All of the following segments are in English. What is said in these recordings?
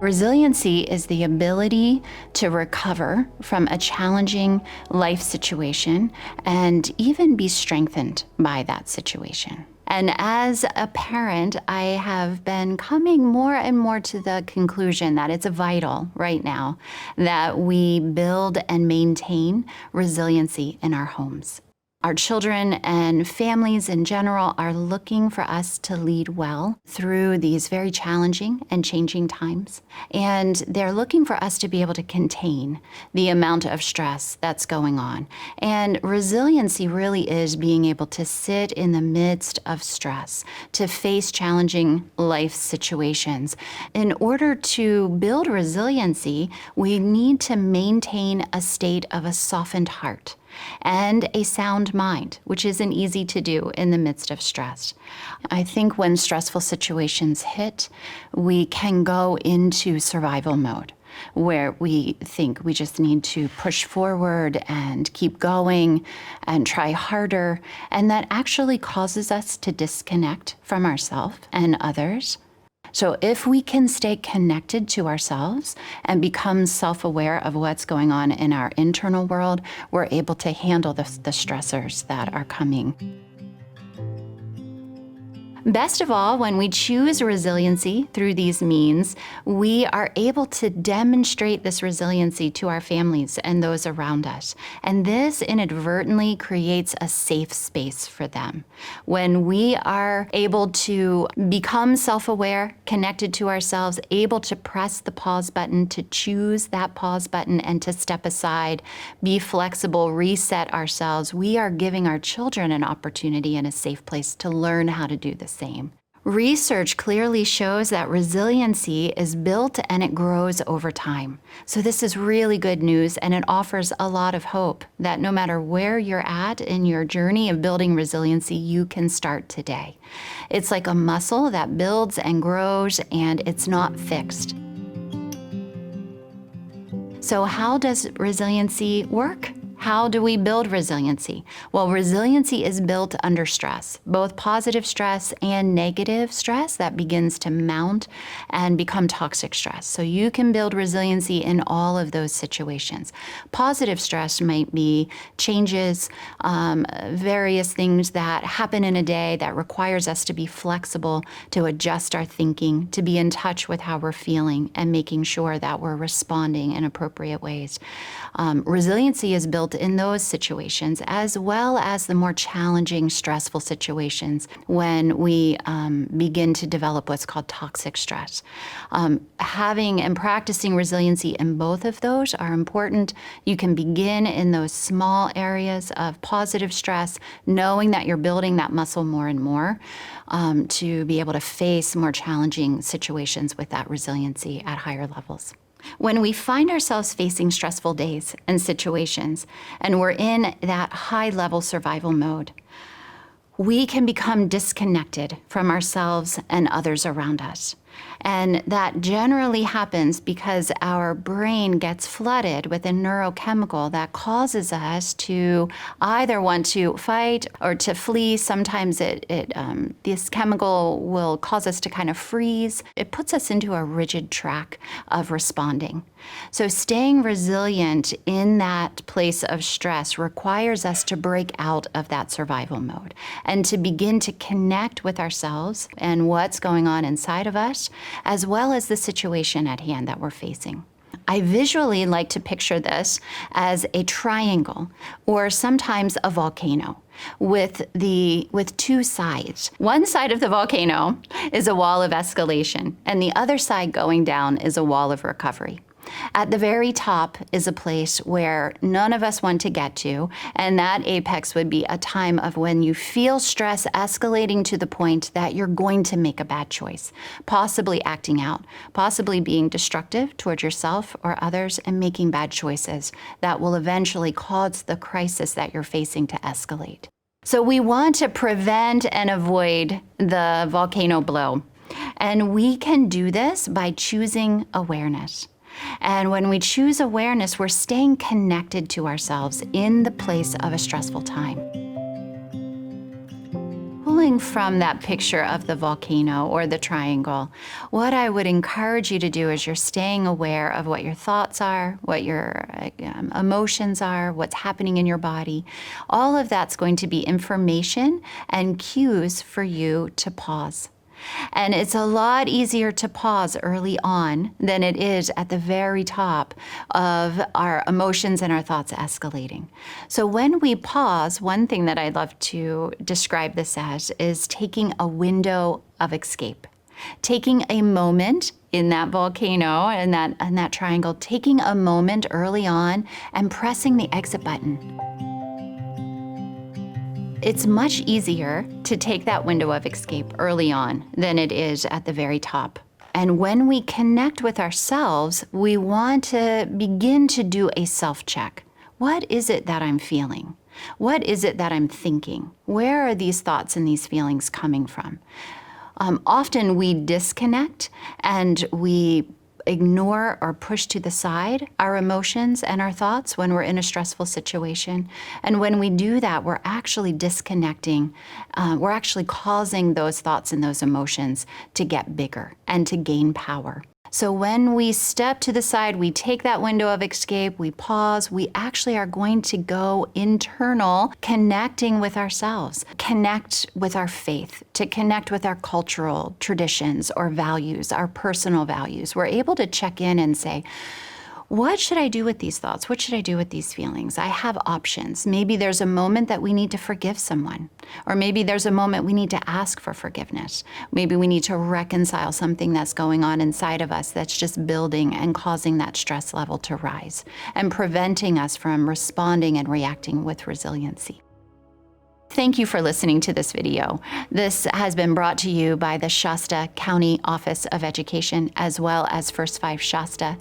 Resiliency is the ability to recover from a challenging life situation and even be strengthened by that situation. And as a parent, I have been coming more and more to the conclusion that it's vital right now that we build and maintain resiliency in our homes. Our children and families in general are looking for us to lead well through these very challenging and changing times. And they're looking for us to be able to contain the amount of stress that's going on. And resiliency really is being able to sit in the midst of stress, to face challenging life situations. In order to build resiliency, we need to maintain a state of a softened heart and a sound mind, which isn't easy to do in the midst of stress. I think when stressful situations hit, we can go into survival mode, where we think we just need to push forward and keep going and try harder, and that actually causes us to disconnect from ourselves and others. So if we can stay connected to ourselves and become self-aware of what's going on in our internal world, we're able to handle the stressors that are coming. Best of all, when we choose resiliency through these means, we are able to demonstrate this resiliency to our families and those around us. And this inadvertently creates a safe space for them. When we are able to become self-aware, connected to ourselves, able to press the pause button, to choose that pause button and to step aside, be flexible, reset ourselves, we are giving our children an opportunity and a safe place to learn how to do the same. Research clearly shows that resiliency is built and it grows over time. So this is really good news, and it offers a lot of hope that no matter where you're at in your journey of building resiliency, you can start today. It's like a muscle that builds and grows, and it's not fixed. So how does resiliency work? How do we build resiliency? Well, resiliency is built under stress, both positive stress and negative stress that begins to mount and become toxic stress. So you can build resiliency in all of those situations. Positive stress might be changes, various things that happen in a day that requires us to be flexible, to adjust our thinking, to be in touch with how we're feeling and making sure that we're responding in appropriate ways. Resiliency is built in those situations, as well as the more challenging, stressful situations when we begin to develop what's called toxic stress. Having and practicing resiliency in both of those are important. You can begin in those small areas of positive stress, knowing that you're building that muscle more and more to be able to face more challenging situations with that resiliency at higher levels. When we find ourselves facing stressful days and situations, and we're in that high-level survival mode, we can become disconnected from ourselves and others around us. And that generally happens because our brain gets flooded with a neurochemical that causes us to either want to fight or to flee. Sometimes this chemical will cause us to kind of freeze. It puts us into a rigid track of responding. So staying resilient in that place of stress requires us to break out of that survival mode and to begin to connect with ourselves and what's going on inside of us, as well as the situation at hand that we're facing. I visually like to picture this as a triangle or sometimes a volcano with two sides. One side of the volcano is a wall of escalation, and the other side going down is a wall of recovery. At the very top is a place where none of us want to get to, and that apex would be a time of when you feel stress escalating to the point that you're going to make a bad choice, possibly acting out, possibly being destructive towards yourself or others, and making bad choices that will eventually cause the crisis that you're facing to escalate. So we want to prevent and avoid the volcano blow, and we can do this by choosing awareness. And when we choose awareness, we're staying connected to ourselves in the place of a stressful time. Well, pulling from that picture of the volcano or the triangle, what I would encourage you to do is you're staying aware of what your thoughts are, what your emotions are, what's happening in your body. All of that's going to be information and cues for you to pause. And it's a lot easier to pause early on than it is at the very top of our emotions and our thoughts escalating. So when we pause, one thing that I'd love to describe this as is taking a window of escape. Taking a moment in that volcano and that triangle, taking a moment early on and pressing the exit button. It's much easier to take that window of escape early on than it is at the very top. And when we connect with ourselves, we want to begin to do a self-check. What is it that I'm feeling? What is it that I'm thinking? Where are these thoughts and these feelings coming from? Often we disconnect and we ignore or push to the side our emotions and our thoughts when we're in a stressful situation. And when we do that, we're actually disconnecting. We're actually causing those thoughts and those emotions to get bigger and to gain power. So when we step to the side, we take that window of escape, we pause, we actually are going to go internal, connecting with ourselves, connect with our faith, to connect with our cultural traditions or values, our personal values. We're able to check in and say, what should I do with these thoughts? What should I do with these feelings? I have options. Maybe there's a moment that we need to forgive someone, or maybe there's a moment we need to ask for forgiveness. Maybe we need to reconcile something that's going on inside of us that's just building and causing that stress level to rise and preventing us from responding and reacting with resiliency. Thank you for listening to this video. This has been brought to you by the Shasta County Office of Education, as well as First 5 Shasta.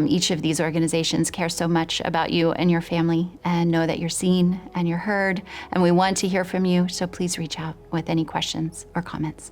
Each of these organizations care so much about you and your family and know that you're seen and you're heard, and we want to hear from you, so please reach out with any questions or comments.